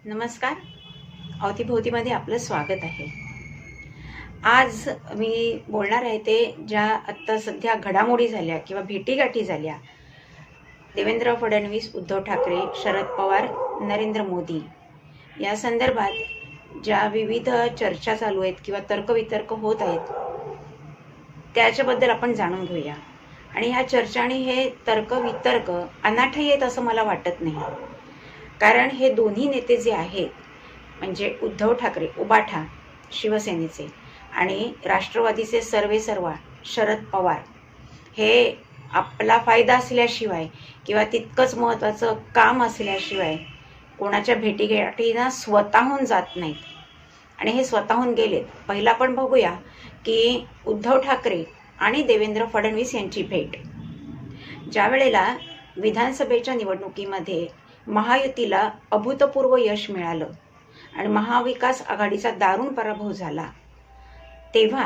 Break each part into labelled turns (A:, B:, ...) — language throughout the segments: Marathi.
A: नमस्कार. अवतीभोवतीमध्ये आपलं स्वागत आहे. आज मी बोलणार आहे ते ज्या आत्ता सध्या घडामोडी झाल्या किंवा भेटीगाठी झाल्या, देवेंद्र फडणवीस, उद्धव ठाकरे, शरद पवार, नरेंद्र मोदी या संदर्भात ज्या विविध चर्चा चालू आहेत किंवा तर्कवितर्क होत आहेत, त्याच्याबद्दल आपण जाणून घेऊया. आणि ह्या चर्चा आणि हे तर्कवितर्क अनाठायी आहेत असं मला वाटत नाही. कारण हे दोन्ही नेते जे आहेत, म्हणजे उद्धव ठाकरे उबाठा शिवसेनेचे आणि राष्ट्रवादीचे सर्वेसर्वा शरद पवार, हे आपला फायदा असल्याशिवाय किंवा तितकंच महत्त्वाचं काम असल्याशिवाय कोणाच्या भेटीगाठींना स्वतःहून जात नाहीत. आणि हे स्वतःहून गेलेत. पहिला आपण बघूया की उद्धव ठाकरे आणि देवेंद्र फडणवीस यांची भेट. ज्या वेळेला विधानसभेच्या निवडणुकीमध्ये महायुतीला अभूतपूर्व यश मिळालं आणि महाविकास आघाडीचा दारुण पराभव झाला, तेव्हा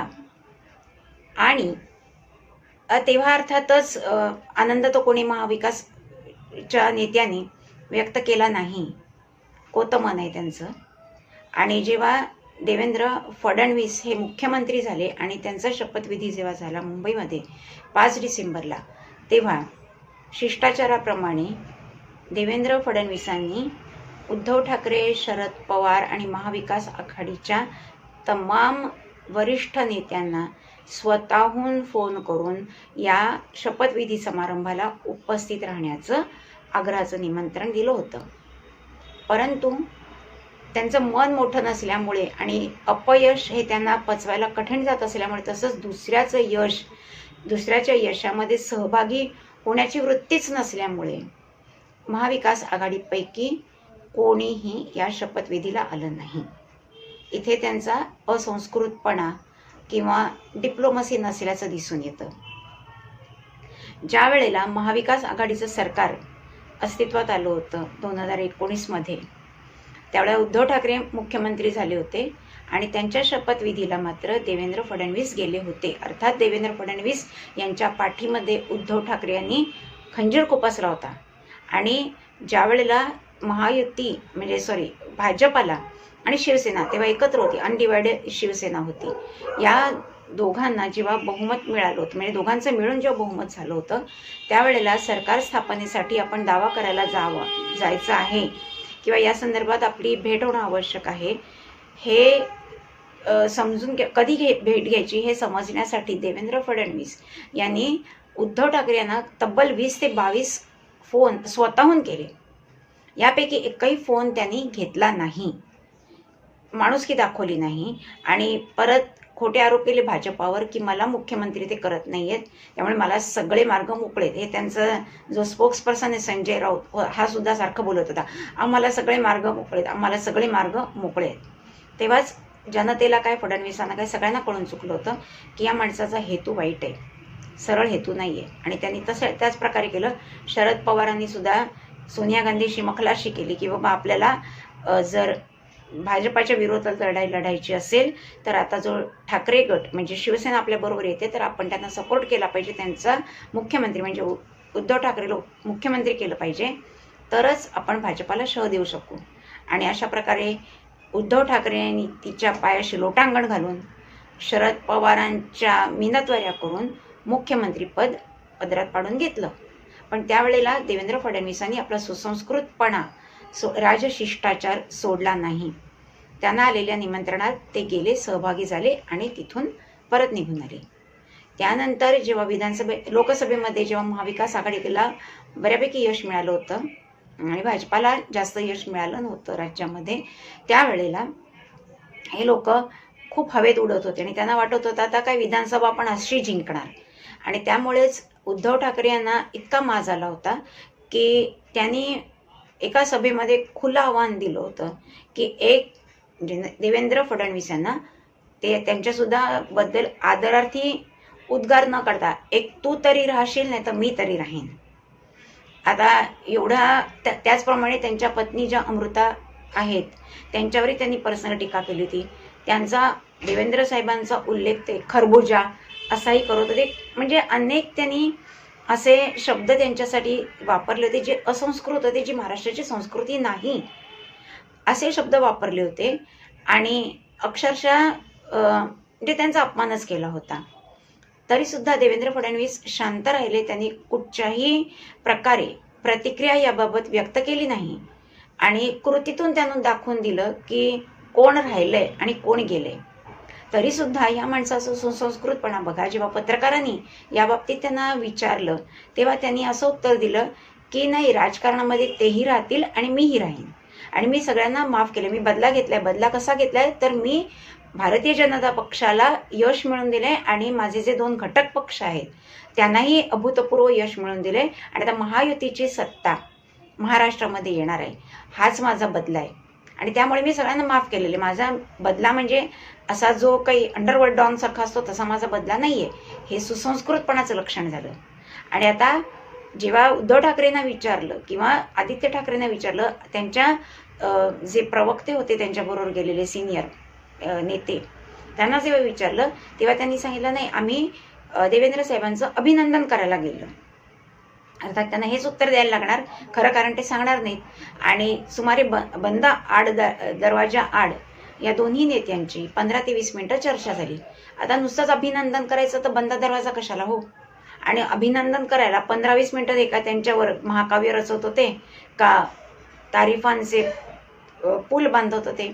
A: अर्थातच आनंद तो कोणी महाविकासच्या नेत्यांनी व्यक्त केला नाही, कोतमन आहे त्यांचं. आणि जेव्हा देवेंद्र फडणवीस हे मुख्यमंत्री झाले आणि त्यांचा शपथविधी जेव्हा झाला मुंबईमध्ये 5 डिसेंबरला, तेव्हा शिष्टाचाराप्रमाणे देवेंद्र फडणवीसांनी उद्धव ठाकरे, शरद पवार आणि महाविकास आघाडीच्या तमाम वरिष्ठ नेत्यांना स्वतःहून फोन करून या शपथविधी समारंभाला उपस्थित राहण्याचं आग्रहाचं निमंत्रण दिलं होतं. परंतु त्यांचं मन मोठं नसल्यामुळे आणि अपयश हे त्यांना पचवायला कठीण जात असल्यामुळे, तसंच दुसऱ्याच्या यशामध्ये सहभागी होण्याची वृत्तीच नसल्यामुळे महाविकास आघाडीपैकी कोणीही या शपथविधीला आलं नाही. इथे त्यांचा असंस्कृतपणा किंवा डिप्लोमसी नसल्याचं दिसून येतं. ज्या वेळेला महाविकास आघाडीचं सरकार अस्तित्वात आलं होतं 2019मध्ये, त्यावेळेला उद्धव ठाकरे मुख्यमंत्री झाले होते आणि त्यांच्या शपथविधीला मात्र देवेंद्र फडणवीस गेले होते. अर्थात देवेंद्र फडणवीस यांच्या पाठीमध्ये उद्धव ठाकरे यांनी खंजीर खुपसला होता. आणि ज्या वेळेला भाजपाला आणि शिवसेना तेव्हा एकत्र होती, अनडिवायडेड शिवसेना होती, या दोघांना जेव्हा बहुमत मिळालं होतं, म्हणजे दोघांचं मिळून जेव्हा बहुमत झालं होतं, त्यावेळेला सरकार स्थापनेसाठी आपण दावा करायला जायचं आहे किंवा या संदर्भात आपली भेट होणं आवश्यक आहे, हे समजून कधी भेट घ्यायची हे समजण्यासाठी देवेंद्र फडणवीस यांनी उद्धव ठाकरे यांना तब्बल 20 ते 22 फोन स्वतःहून केले. यापैकी एकही फोन त्यांनी घेतला नाही, माणुसकी दाखवली नाही आणि परत खोटे आरोप केले भाजपावर की मला मुख्यमंत्री ते करत नाही आहेत, त्यामुळे मला सगळे मार्ग मोकळेत. हे त्यांचं जो स्पोक्सपर्सन आहे संजय राऊत, हा सुद्धा सारखं बोलत होता, आम्हाला सगळे मार्ग मोकळेत, आम्हाला सगळे मार्ग मोकळे आहेत. तेव्हाच जनतेला काय, फडणवीसांना काय, सगळ्यांना कळून चुकलं होतं की या माणसाचा हेतू वाईट आहे, सरळ हेतू नाही आहे. आणि त्यांनी त्याच प्रकारे केलं. शरद पवारांनी सुद्धा सोनिया गांधीशी मखलाशी केली की बाबा आपल्याला जर भाजपाच्या विरोधात लढायची असेल तर आता जो ठाकरे गट म्हणजे शिवसेना आपल्याबरोबर येते तर आपण त्यांना सपोर्ट केला पाहिजे, त्यांचा मुख्यमंत्री म्हणजे उद्धव ठाकरेला मुख्यमंत्री केलं पाहिजे, तरच आपण भाजपाला शह देऊ शकू. आणि अशा प्रकारे उद्धव ठाकरे यांनी तिच्या पायाशी लोटांगण घालून शरद पवारांच्या मिनतवाऱ्या करून मुख्यमंत्रीपद पदरात पाडून घेतलं. पण त्यावेळेला देवेंद्र फडणवीसांनी आपला सुसंस्कृतपणा, राजशिष्टाचार सोडला नाही. त्यांना आलेल्या निमंत्रणात ते गेले, सहभागी झाले आणि तिथून परत निघून आले. त्यानंतर जेव्हा लोकसभेमध्ये जेव्हा महाविकास आघाडीला बऱ्यापैकी यश मिळालं होतं आणि भाजपाला जास्त यश मिळालं नव्हतं राज्यामध्ये, त्यावेळेला हे लोक खूप हवेत उडत होते आणि त्यांना वाटत होतं आता काय विधानसभा आपण अशी जिंकणार. आणि त्यामुळेच उद्धव ठाकरे यांना इतका माज आला होता की त्यांनी एका सभेमध्ये खुलं आव्हान दिलं होतं की देवेंद्र फडणवीस यांना ते त्यांच्यासुद्धा बद्दल आदरार्थी उद्गार न करता तू तरी राहशील नाही तर मी तरी राहीन. आता एवढा त्याचप्रमाणे त्यांच्या पत्नी ज्या अमृता आहेत त्यांच्यावरही त्यांनी पर्सनल टीका केली होती. त्यांचा देवेंद्र साहेबांचा उल्लेख ते खरबुजा असाही करत होते. म्हणजे अनेक त्यांनी असे शब्द त्यांच्यासाठी वापरले होते जे असंस्कृत होते, जी महाराष्ट्राची संस्कृती नाही. असे शब्द वापरले होते आणि अक्षरशः म्हणजे त्यांचा अपमानच केला होता. तरीसुद्धा देवेंद्र फडणवीस शांत राहिले. त्यांनी कुठच्याही प्रकारे प्रतिक्रिया याबाबत व्यक्त केली नाही आणि कृतीतून त्यांनी दाखवून दिलं की कोण राहिलंय आणि कोण गेले. तरीसुद्धा या माणसाचा सुसंस्कृतपणा बघा. जेव्हा पत्रकारांनी याबाबतीत त्यांना विचारलं तेव्हा त्यांनी असं उत्तर दिलं की नाही, राजकारणामध्ये तेही राहतील आणि मीही राहीन आणि मी सगळ्यांना माफ केलं. मी बदला घेतलाय. बदला कसा घेतलाय तर मी भारतीय जनता पक्षाला यश मिळवून दिले आणि माझे जे 2 घटक पक्ष आहेत त्यांनाही अभूतपूर्व यश मिळवून दिले आणि आता महायुतीची सत्ता महाराष्ट्रामध्ये येणार आहे. हाच माझा बदला आहे आणि त्यामुळे मी सगळ्यांना माफ केलेले. माझा बदला म्हणजे असा जो काही अंडरवर्ल्ड डॉन सारखा असतो तसा माझा बदला नाहीये. हे सुसंस्कृतपणाचं लक्षण झालं. आणि आता जेव्हा उद्धव ठाकरेंना विचारलं किंवा आदित्य ठाकरेंना विचारलं, त्यांच्या जे प्रवक्ते होते त्यांच्याबरोबर गेलेले सिनियर नेते, त्यांना जेव्हा विचारलं तेव्हा त्यांनी सांगितलं नाही, आम्ही देवेंद्र साहेबांचं अभिनंदन करायला गेलो. अर्थात त्यांना हेच उत्तर द्यायला लागणार, खरं कारण ते सांगणार नाहीत. आणि सुमारे बंद आड दरवाजा आड या दोन्ही नेत्यांची 15 ते 20 मिनिटं चर्चा झाली. आता नुसतंच अभिनंदन करायचं तर बंद दरवाजा कशाला हो. आणि अभिनंदन करायला 15-20 मिनिटं एका त्यांच्यावर महाकाव्य रचत होते का तारीफांचे पूल बांधत होते.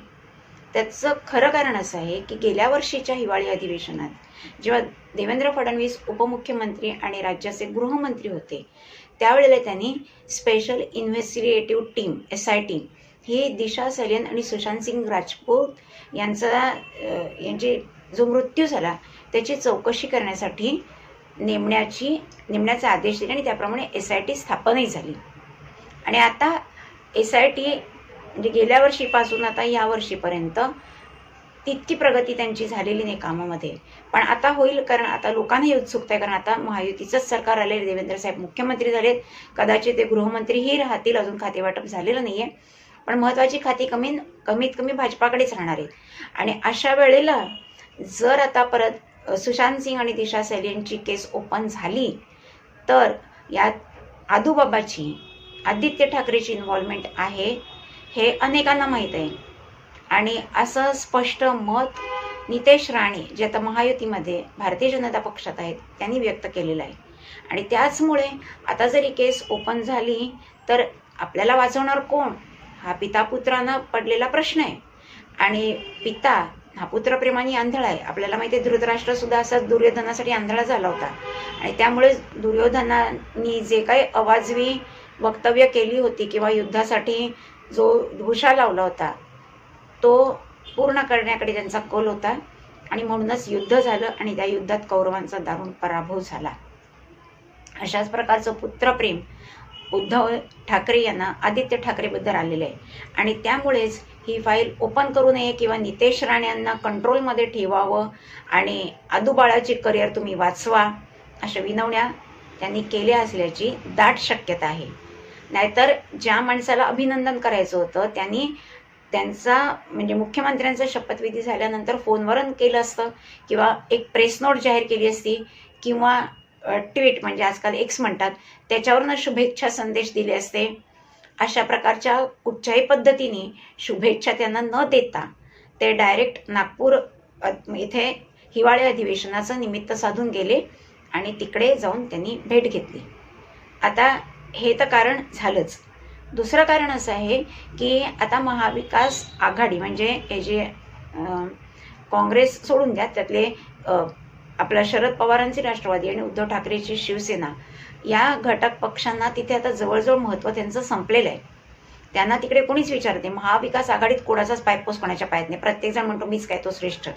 A: त्याचं खरं कारण असं आहे की गेल्या वर्षीच्या हिवाळी अधिवेशनात जेव्हा देवेंद्र फडणवीस उपमुख्यमंत्री आणि राज्याचे गृहमंत्री होते त्यावेळेला त्यांनी स्पेशल इन्व्हेस्टिगेटिव्ह टीम SIT ही दिशा सलेन आणि सुशांत सिंग राजपूत यांचे जो मृत्यू झाला त्याची चौकशी करण्यासाठी नेमण्याचे आदेश दिले आणि त्याप्रमाणे SIT स्थापनही झाली. आणि आता SIT म्हणजे गेल्या वर्षीपासून आता या वर्षीपर्यंत तितकी प्रगती त्यांची झालेली नाही कामामध्ये, पण आता होईल. कारण आता लोकांनाही उत्सुकता आहे, कारण आता महायुतीचंच सरकार आले, देवेंद्र साहेब मुख्यमंत्री झालेत, कदाचित ते गृहमंत्रीही राहतील, अजून खातेवाटप झालेलं नाहीये, पण महत्त्वाची खाती कमीत कमी भाजपाकडेच राहणार आहेत. आणि अशा वेळेला जर आता परत सुशांत सिंग आणि दिशा सलेनची केस ओपन झाली तर यात आदूबाबाची, आदित्य ठाकरेची इन्व्हॉल्वमेंट आहे हे अनेकांना माहीत आहे. आणि असं स्पष्ट मत नितेश राणे जे आता महायुतीमध्ये भारतीय जनता पक्षात आहेत त्यांनी व्यक्त केलेलं आहे. आणि त्याचमुळे आता जरी केस ओपन झाली तर आपल्याला वाचवणार कोण हा पिता-पुत्रांना पडलेला प्रश्न आहे. आणि पिता हा पुत्रप्रेमाने आंधळा आहे. आपल्याला माहिती आहे धृतराष्ट्रसुद्धा असाच दुर्योधनासाठी आंधळा झाला होता. आणि त्यामुळे दुर्योधनाने जे काही अवाजवी वक्तव्य केली होती किंवा युद्धासाठी जो भूषा लावला होता तो पूर्ण करण्याकडे त्यांचा कल होता आणि म्हणूनच युद्ध झालं आणि त्या युद्धात कौरवांचा दारुण पराभव झाला. अशाच प्रकारचं पुत्रप्रेम उद्धव ठाकरे यांना आदित्य ठाकरेबद्दल आलेलं आहे. आणि त्यामुळेच ही फाईल ओपन करू नये किंवा नितेश राणे यांना कंट्रोलमध्ये ठेवावं आणि आदूबाळाचे करिअर तुम्ही वाचवा अशा विनवण्या त्यांनी केल्या असल्याची दाट शक्यता आहे. नाहीतर ज्या माणसाला अभिनंदन करायचं होतं त्यांनी त्यांचा म्हणजे मुख्यमंत्र्यांचा शपथविधी झाल्यानंतर फोनवरून केलं असतं किंवा एक प्रेस नोट जाहीर केली असती किंवा ट्विट म्हणजे आजकाल X म्हणतात त्याच्यावरनं शुभेच्छा संदेश दिले असते. अशा प्रकारच्या कुठच्याही पद्धतीने शुभेच्छा त्यांना न देता ते डायरेक्ट नागपूर इथे हिवाळी अधिवेशनाचं निमित्त साधून गेले आणि तिकडे जाऊन त्यांनी भेट घेतली. आता हे तर कारण झालंच. दुसरं कारण असं आहे की आता महाविकास आघाडी म्हणजे हे जे काँग्रेस सोडून द्या त्यातले आपल्या शरद पवारांची राष्ट्रवादी आणि उद्धव ठाकरेची शिवसेना या घटक पक्षांना तिथे आता जवळजवळ महत्त्व त्यांचं संपलेलं आहे. त्यांना तिकडे कोणीच विचारते. महाविकास आघाडीत कोणाचाच पायपोस कोणाच्या पायात नाही. प्रत्येकजण म्हणतो मीच काय तो श्रेष्ठ.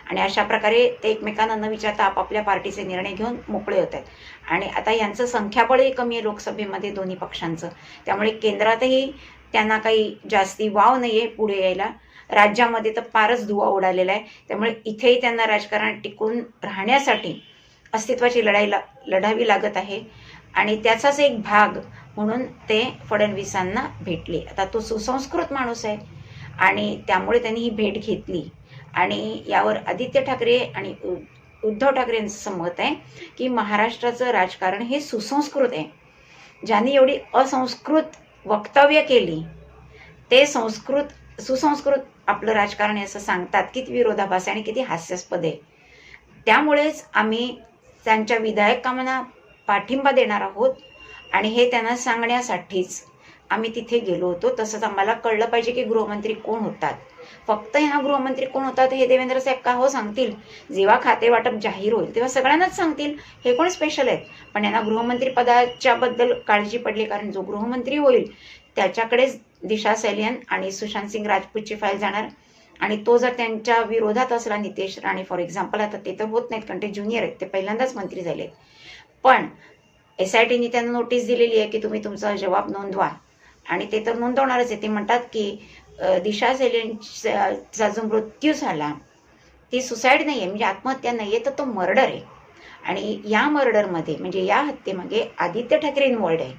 A: आणि अशा प्रकारे ते एकमेकांना न विचारता आपापल्या पार्टीचे निर्णय घेऊन मोकळे होत आहेत. आणि आता यांचं संख्याबळही कमी आहे लोकसभेमध्ये दोन्ही पक्षांचं. त्यामुळे केंद्रातही त्यांना काही जास्ती वाव नाही आहे पुढे यायला. राज्यामध्ये तर फारच धुवा उडालेला आहे. त्यामुळे इथेही त्यांना राजकारण टिकून राहण्यासाठी अस्तित्वाची लढाई लढावी लागत आहे. आणि त्याचाच एक भाग म्हणून ते फडणवीसांना भेटले. आता तो सुसंस्कृत माणूस आहे आणि त्यामुळे त्यांनी ही भेट घेतली. आणि यावर आदित्य ठाकरे आणि उद्धव ठाकरे यांचं मत आहे की महाराष्ट्राचं राजकारण हे सुसंस्कृत आहे. ज्यांनी एवढी असंस्कृत वक्तव्य केली ते संस्कृत सुसंस्कृत आपलं राजकारण आहे असं सांगतात, किती विरोधाभास आहे आणि किती हास्यास्पद आहे. त्यामुळेच आम्ही त्यांच्या विधायक कामांना पाठिंबा देणार आहोत आणि हे त्यांना सांगण्यासाठीच आम्ही तिथे गेलो होतो. तसंच आम्हाला कळलं पाहिजे की गृहमंत्री कोण होतात. फक्त ह्यांना गृहमंत्री कोण होतात हे देवेंद्र साहेब का हो सांगतील? जेव्हा खाते वाटप जाहीर होईल तेव्हा सगळ्यांनाच सांगतील. हे कोण स्पेशल आहेत? पण यांना गृहमंत्री पदाच्या बद्दल काळजी पडली, कारण जो गृहमंत्री होईल त्याच्याकडेच दिशा सैलियन आणि सुशांत सिंग राजपूतची फाईल जाणार. आणि तो जर त्यांच्या विरोधात असला, नितेश राणे फॉर एक्झाम्पल, आता ते तर होत नाहीत कारण ते ज्युनियर आहेत, ते पहिल्यांदाच मंत्री झालेत. पण SITने त्यांना नोटीस दिलेली आहे की तुम्ही तुमचा जबाब नोंदवा, आणि ते तर नोंदवणारच आहे. ते म्हणतात की दिशा सैलियनचा जो मृत्यू झाला ती सुसाईड नाही आहे, म्हणजे आत्महत्या नाही आहे, तर तो मर्डर आहे. आणि या मर्डरमध्ये म्हणजे या हत्येमागे आदित्य ठाकरे इन्वॉल्ड आहे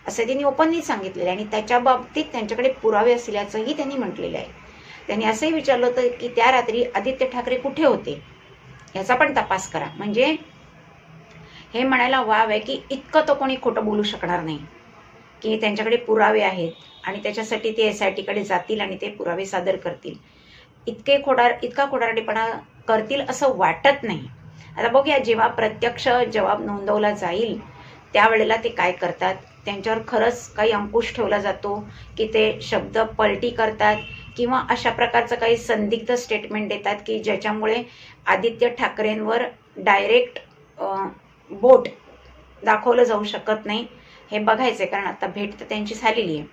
A: असं त्यांनी ओपनली सांगितलेलं आहे. आणि त्याच्या बाबतीत त्यांच्याकडे पुरावे असल्याचंही त्यांनी म्हटलेलं आहे. त्यांनी असंही विचारलं होतं की त्या रात्री आदित्य ठाकरे कुठे होते याचा पण तपास करा. म्हणजे हे म्हणायला वाव आहे की इतकं तो कोणी खोटं बोलू शकणार नाही की त्यांच्याकडे पुरावे आहेत आणि त्याच्यासाठी ते SITकडे जातील आणि ते पुरावे सादर करतील. इतका खोटारडेपणा करतील असं वाटत नाही. आता बघूया, जेव्हा प्रत्यक्ष जबाब नोंदवला जाईल त्यावेळेला ते काय करतात. त्यांच्यावर खरंच काही अंकुश ठेवला जातो की ते शब्द पलटी करतात किंवा अशा प्रकारचं काही संदिग्ध स्टेटमेंट देतात की ज्याच्यामुळे आदित्य ठाकरेंवर डायरेक्ट बोट दाखवलं जाऊ शकत नाही. हे बघायचं आहे, कारण आता भेट तर त्यांची झालेली आहे.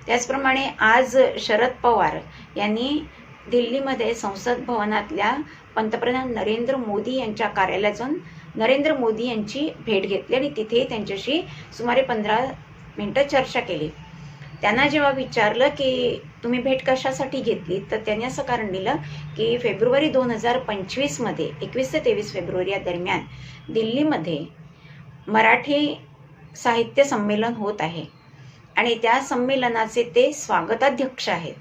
A: त्याचप्रमाणे आज शरद पवार यांनी दिल्लीमध्ये संसद भवनातल्या पंतप्रधान नरेंद्र मोदी यांच्या कार्यालयात जाऊन नरेंद्र मोदी यांची भेट घेतली आणि तिथे त्यांच्याशी सुमारे 15 मिनिटं चर्चा केली. त्यांना जेव्हा विचारलं की तुम्ही भेट कशासाठी घेतली, तर त्यांनी असं कारण दिलं की फेब्रुवारी 2025मध्ये 21 ते 23 फेब्रुवारी या दरम्यान दिल्लीमध्ये मराठी साहित्य संमेलन होत आहे आणि त्या संमेलनाचे ते स्वागताध्यक्ष आहेत.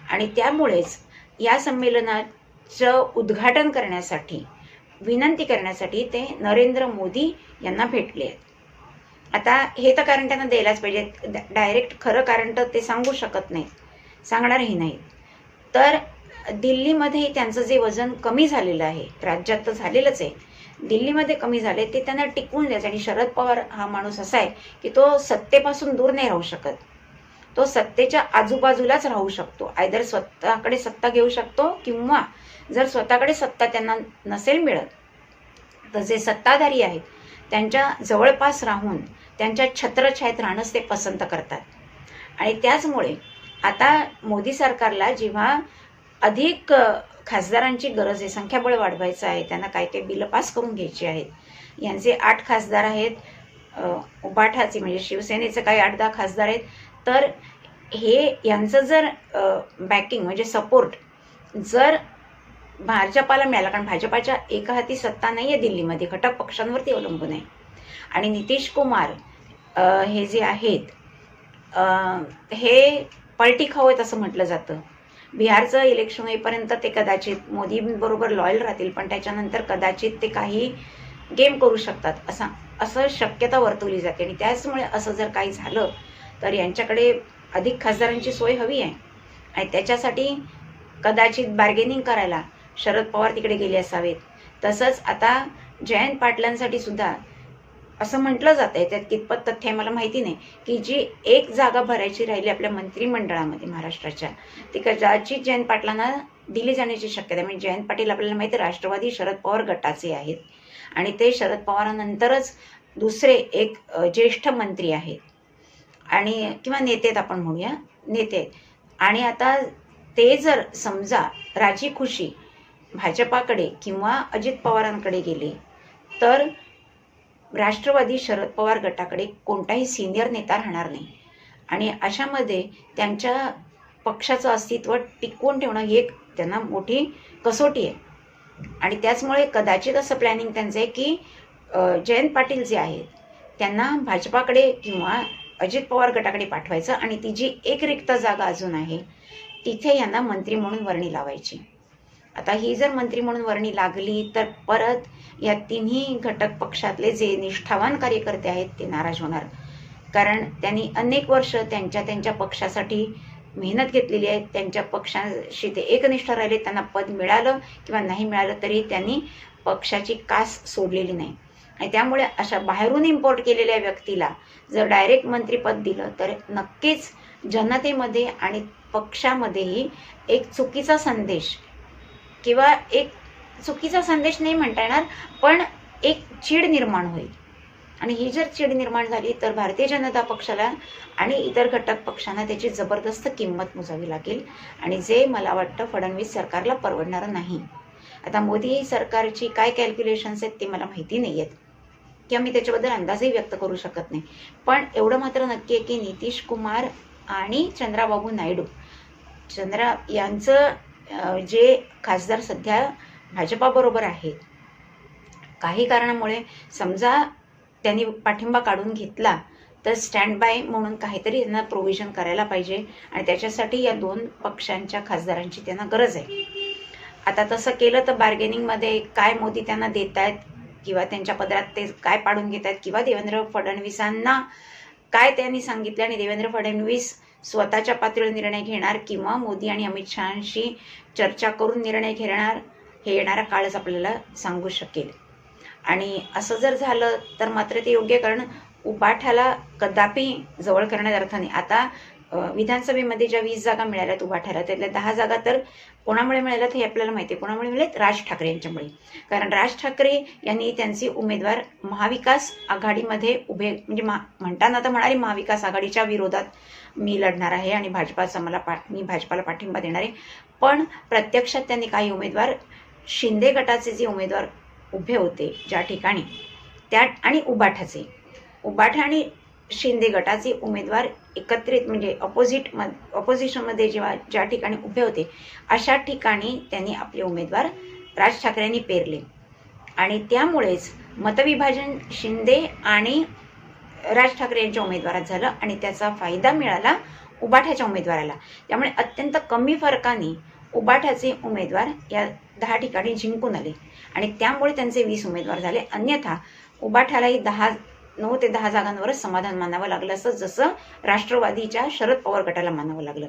A: आणि त्यामुळेच या संमेलनाचं उद्घाटन करण्यासाठी, विनंती करण्यासाठी ते नरेंद्र मोदी यांना भेटले आहेत. आता हे तर कारण त्यांना द्यायलाच पाहिजे. डायरेक्ट खरं कारण तर ते सांगू शकत नाहीत, सांगणारही नाहीत. तर दिल्लीमध्ये त्यांचं जे वजन कमी झालेलं आहे, राज्यात तर झालेलंच आहे, दिल्लीमध्ये कमी झाले, ते त्यांना टिकवून द्यायचं. आणि शरद पवार हा माणूस असा आहे की तो सत्तेपासून दूर नाही राहू शकत. तो सत्तेच्या आजूबाजूलाच राहू शकतो. आयदर स्वतःकडे सत्ता घेऊ शकतो किंवा जर स्वतःकडे सत्ता त्यांना नसेल मिळत तर जे सत्ताधारी आहेत त्यांच्या जवळपास राहून त्यांच्या छत्रछायेत राहणंच ते पसंत करतात. आणि त्याचमुळे आता मोदी सरकारला जेव्हा अधिक खासदारांची गरज आहे, संख्याबळ वाढवायचं आहे, त्यांना काय काय बिलं पास करून घ्यायची आहेत. यांचे 8 खासदार आहेत, उबाठाचे म्हणजे शिवसेनेचे काही 8-10 खासदार आहेत. तर हे यांचं जर बॅकिंग म्हणजे सपोर्ट जर भाजपाला मिळाला, कारण भाजपाच्या एका हाती सत्ता नाही आहे दिल्लीमध्ये, घटक पक्षांवरती अवलंबून आहे. आणि नितीश कुमार हे जे आहेत हे पलटी खाऊ आहेत असं म्हटलं जातं. बिहारचं इलेक्शन होईपर्यंत ते कदाचित मोदींबरोबर लॉयल राहतील, पण त्याच्यानंतर कदाचित ते काही गेम करू शकतात असं शक्यता वर्तवली जाते. आणि त्याचमुळे असं जर काही झालं तर यांच्याकडे अधिक खासदारांची सोय हवी आहे आणि त्याच्यासाठी कदाचित बार्गेनिंग करायला शरद पवार तिकडे गेले असावेत. तसंच आता जयंत पाटलांसाठी सुद्धा असं म्हटलं जात आहे, त्यात कितपत तथ्य आहे मला माहिती नाही, की जी एक जागा भरायची राहिली आपल्या मंत्रिमंडळामध्ये महाराष्ट्राच्या, ती कदाचित जयंत पाटलांना दिली जाण्याची शक्यता आहे. म्हणजे जयंत पाटील आपल्याला माहिती आहे राष्ट्रवादी शरद पवार गटाचे आहेत आणि ते शरद पवारांनंतरच दुसरे एक ज्येष्ठ मंत्री आहेत आणि किंवा नेते आपण म्हणूया, नेते. आणि आता ते जर समजा राजी खुशी भाजपाकडे किंवा अजित पवारांकडे गेले तर राष्ट्रवादी शरद पवार गटाकडे कोणताही सिनियर नेता राहणार नाही. आणि अशामध्ये त्यांच्या पक्षाचं अस्तित्व टिकवून ठेवणं ही एक त्यांना मोठी कसोटी आहे. आणि त्याचमुळे कदाचित असं प्लॅनिंग त्यांचं आहे की जयंत पाटील जे आहेत त्यांना भाजपाकडे किंवा अजित पवार गटाकडे पाठवायचं आणि ती जी एक रिक्त जागा अजून आहे तिथे यांना मंत्री म्हणून वर्णी लावायची. आता ही जर मंत्री म्हणून वर्णी लागली तर परत या तिन्ही घटक पक्षातले जे निष्ठावान कार्यकर्ते आहेत ते नाराज होणार, कारण त्यांनी अनेक वर्ष त्यांच्या पक्षासाठी मेहनत घेतलेली आहे, त्यांच्या पक्षाशी ते एकनिष्ठ राहिले, त्यांना पद मिळालं किंवा नाही मिळालं तरी त्यांनी पक्षाची कास सोडलेली नाही. आणि त्यामुळे अशा बाहेरून इम्पोर्ट केलेल्या व्यक्तीला जर डायरेक्ट मंत्रिपद दिलं तर नक्कीच जनतेमध्ये आणि पक्षामध्येही एक चुकीचा संदेश किंवा एक चुकीचा संदेश नाही म्हणता येणार, पण एक चीड निर्माण होईल. आणि ही जर चीड निर्माण झाली तर भारतीय जनता पक्षाला आणि इतर घटक पक्षांना त्याची जबरदस्त किंमत मोजावी लागेल, आणि जे मला वाटतं फडणवीस सरकारला परवडणारं नाही. आता मोदी सरकारची काय कॅल्क्युलेशन्स आहेत ते मला माहिती नाही आहेत किंवा मी त्याच्याबद्दल अंदाजही व्यक्त करू शकत नाही. पण एवढं मात्र नक्की आहे की नितीश कुमार आणि चंद्राबाबू नायडू यांचं जे खासदार सध्या भाजपाबरोबर आहेत, काही कारणामुळे समजा त्यांनी पाठिंबा काढून घेतला तर स्टँड बाय म्हणून काहीतरी त्यांना प्रोव्हिजन करायला पाहिजे, आणि त्याच्यासाठी या दोन पक्षांच्या खासदारांची त्यांना गरज आहे. आता तसं केलं तर बार्गेनिंगमध्ये काय मोदी त्यांना देत आहेत किंवा त्यांच्या पदरात ते काय पाडून घेत आहेत किंवा देवेंद्र फडणवीसांना काय त्यांनी सांगितलं आणि देवेंद्र फडणवीस स्वतःच्या पातळीवर निर्णय घेणार किंवा मोदी आणि अमित शहांशी चर्चा करून निर्णय घेणार, हे येणारा काळच आपल्याला सांगू शकेल. आणि असं जर झालं तर मात्र ते योग्य, कारण उबाठाला कदापि जवळ करण्यात अर्थ नाही. आता विधानसभेमध्ये ज्या 20 जागा मिळाल्यात उबाठाला, त्यातल्या 10 जागा तर कोणामुळे मिळाल्यात हे आपल्याला माहिती आहे. कोणामुळे मिळालेत? राज ठाकरे यांच्यामुळे. कारण राज ठाकरे यांनी त्यांचे उमेदवार महाविकास आघाडीमध्ये उभे, म्हणजे म्हणताना तर म्हणाले महाविकास आघाडीच्या विरोधात मी लढणार आहे आणि मी भाजपाला पाठिंबा देणार आहे, पण प्रत्यक्षात त्यांनी काही उमेदवार शिंदे गटाचे जे उमेदवार उभे होते ज्या ठिकाणी, त्या आणि उबाठा आणि शिंदे गटाचे उमेदवार एकत्रित म्हणजे ऑपोजिशनमध्ये ज्या ठिकाणी उभे होते अशा ठिकाणी त्यांनी आपले उमेदवार राज ठाकरेंनी पेरले, आणि त्यामुळेच मतविभाजन शिंदे आणि राज ठाकरे यांच्या उमेदवारात झालं आणि त्याचा फायदा मिळाला उबाठाच्या उमेदवाराला. त्यामुळे अत्यंत कमी फरकाने उबाठाचे उमेदवार या 10 ठिकाणी जिंकून आले आणि त्यामुळे त्यांचे 20 उमेदवार झाले. अन्यथा उबाठालाही 9 ते 10 जागांवरच समाधान मानावं लागलं असं, जसं राष्ट्रवादीच्या शरद पवार गटाला मानावं लागलं.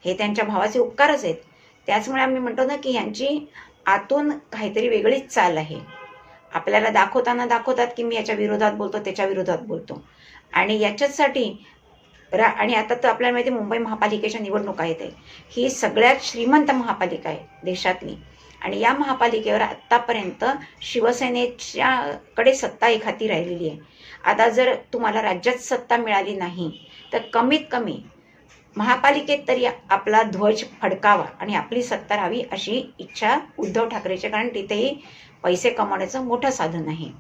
A: हे त्यांच्या भावाचे उपकारच आहेत. त्याचमुळे आम्ही म्हणतो ना की यांची आतून काहीतरी वेगळीच चाल आहे. आपल्याला दाखवतात की मी याच्या विरोधात बोलतो, त्याच्या विरोधात बोलतो, आणि याच्यासाठी आणि आता तर आपल्याला माहिती मुंबई महापालिकेच्या निवडणुका येत आहे. ही सगळ्यात श्रीमंत महापालिका आहे देशातली, आणि या महापालिकेवर आत्तापर्यंत शिवसेनेच्याकडे सत्ता एक हाती राहिलेली आहे. आता जर तुम्हाला राज्यात सत्ता मिळाली नाही तर कमीत कमी महापालिकेत तरी आपला ध्वज फडकावा आणि आपली सत्ता राहावी अशी इच्छा उद्धव ठाकरेची, कारण तिथेही पैसे कमवण्याचं मोठं साधन आहे.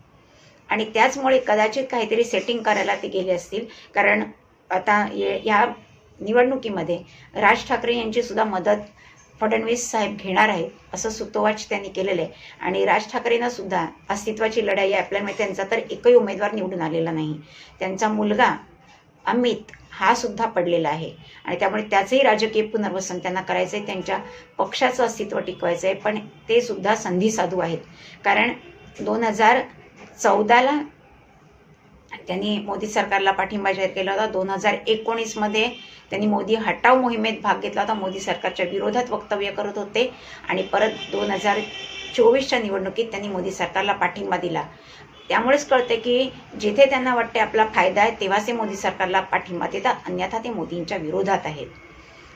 A: आणि त्याचमुळे कदाचित काहीतरी सेटिंग करायला ते गेले असतील, कारण आता या निवडणुकीमध्ये राज ठाकरे यांची सुद्धा मदत फडणवीस साहेब घेणार आहेत असं सुतोवाच त्यांनी केलेलं आहे. आणि राज ठाकरेंना सुद्धा अस्तित्वाची लढाई आहे. आपल्याला माहिती त्यांचा तर एकही उमेदवार निवडून आलेला नाही. त्यांचा मुलगा अमित हा सुद्धा पडलेला आहे आणि त्यामुळे त्याचंही राजकीय पुनर्वसन त्यांना करायचं आहे, त्यांच्या पक्षाचं अस्तित्व टिकवायचं आहे. पण ते सुद्धा संधी साधू आहेत, कारण 2014ला त्यांनी मोदी सरकारला पाठिंबा जाहीर केला होता. 2019मध्ये त्यांनी मोदी हटाव मोहिमेत भाग घेतला होता, मोदी सरकारच्या विरोधात वक्तव्य करत होते, आणि परत 2024च्या निवडणुकीत त्यांनी मोदी सरकारला पाठिंबा दिला. त्यामुळेच कळते की जिथे त्यांना वाटते आपला फायदा आहे तेव्हाच ते मोदी सरकारला पाठिंबा देतात, अन्यथा ते मोदींच्या विरोधात आहेत.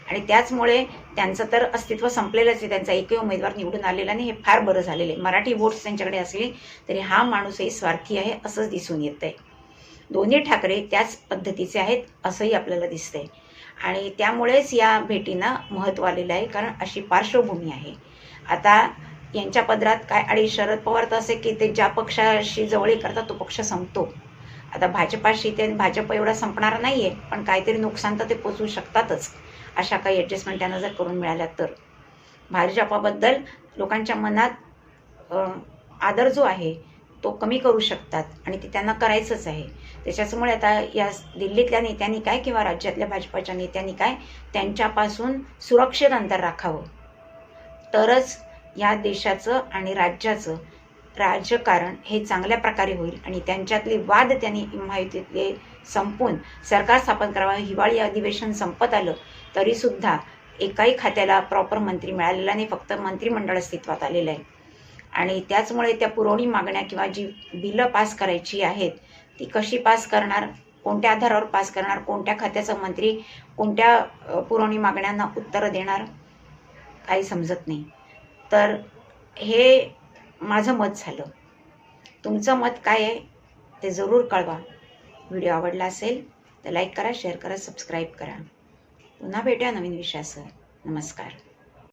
A: आणि त्याचमुळे त्यांचं तर अस्तित्व संपलेलंच आहे. त्यांचा एकही उमेदवार निवडून आलेला नाही. हे फार बरं झालेलं आहे. मराठी वोट्स त्यांच्याकडे असले तरी हा माणूसही स्वार्थी आहे असंच दिसून येत आहे. दोन्ही ठाकरे त्याच पद्धतीचे आहेत असंही आपल्याला दिसतंय, आणि त्यामुळेच या भेटींना महत्त्व आलेलं आहे, कारण अशी पार्श्वभूमी आहे. आता यांच्या पदरात काय, आणि शरद पवार तर असे की ते ज्या पक्षाशी जवळी करतात तो पक्ष संपतो. आता भाजपाशी ते भाजप एवढा संपणार नाही आहे, पण काहीतरी नुकसान तर ते पोचवू शकतातच. अशा काही ॲडजस्टमेंट त्यांना जर करून मिळाल्या तर भाजपाबद्दल लोकांच्या मनात आदर जो आहे तो कमी करू शकतात, आणि ते त्यांना करायचंच आहे. त्याच्यामुळे आता या दिल्लीतल्या नेत्यांनी काय किंवा राज्यातल्या भाजपाच्या नेत्यांनी काय, त्यांच्यापासून सुरक्षित अंतर राखावं, तरच या देशाचं आणि राज्याचं राजकारण हे चांगल्या प्रकारे होईल. आणि त्यांच्यातले वाद त्यांनी महायुतीतले संपून सरकार स्थापन करावं. हिवाळी अधिवेशन संपत आलं तरीसुद्धा एकाही खात्याला प्रॉपर मंत्री मिळालेला नाही, फक्त मंत्रिमंडळ अस्तित्वात आलेलं आहे. आणि त्याचमुळे त्या पुरवणी मागण्या किंवा जी बिलं पास करायची आहेत ती कशी पास करणार, कोणत्या आधारावर पास करणार, कोणत्या खात्याचा मंत्री कोणत्या पुरवणी मागण्यांना उत्तरं देणार, काही समजत नाही. तर हे माझं मत झालं. तुमचं मत काय आहे ते जरूर कळवा. व्हिडिओ आवडला असेल तर लाईक करा, शेअर करा, सबस्क्राईब करा. पुन्हा भेटूया नवीन विषयासह. नमस्कार.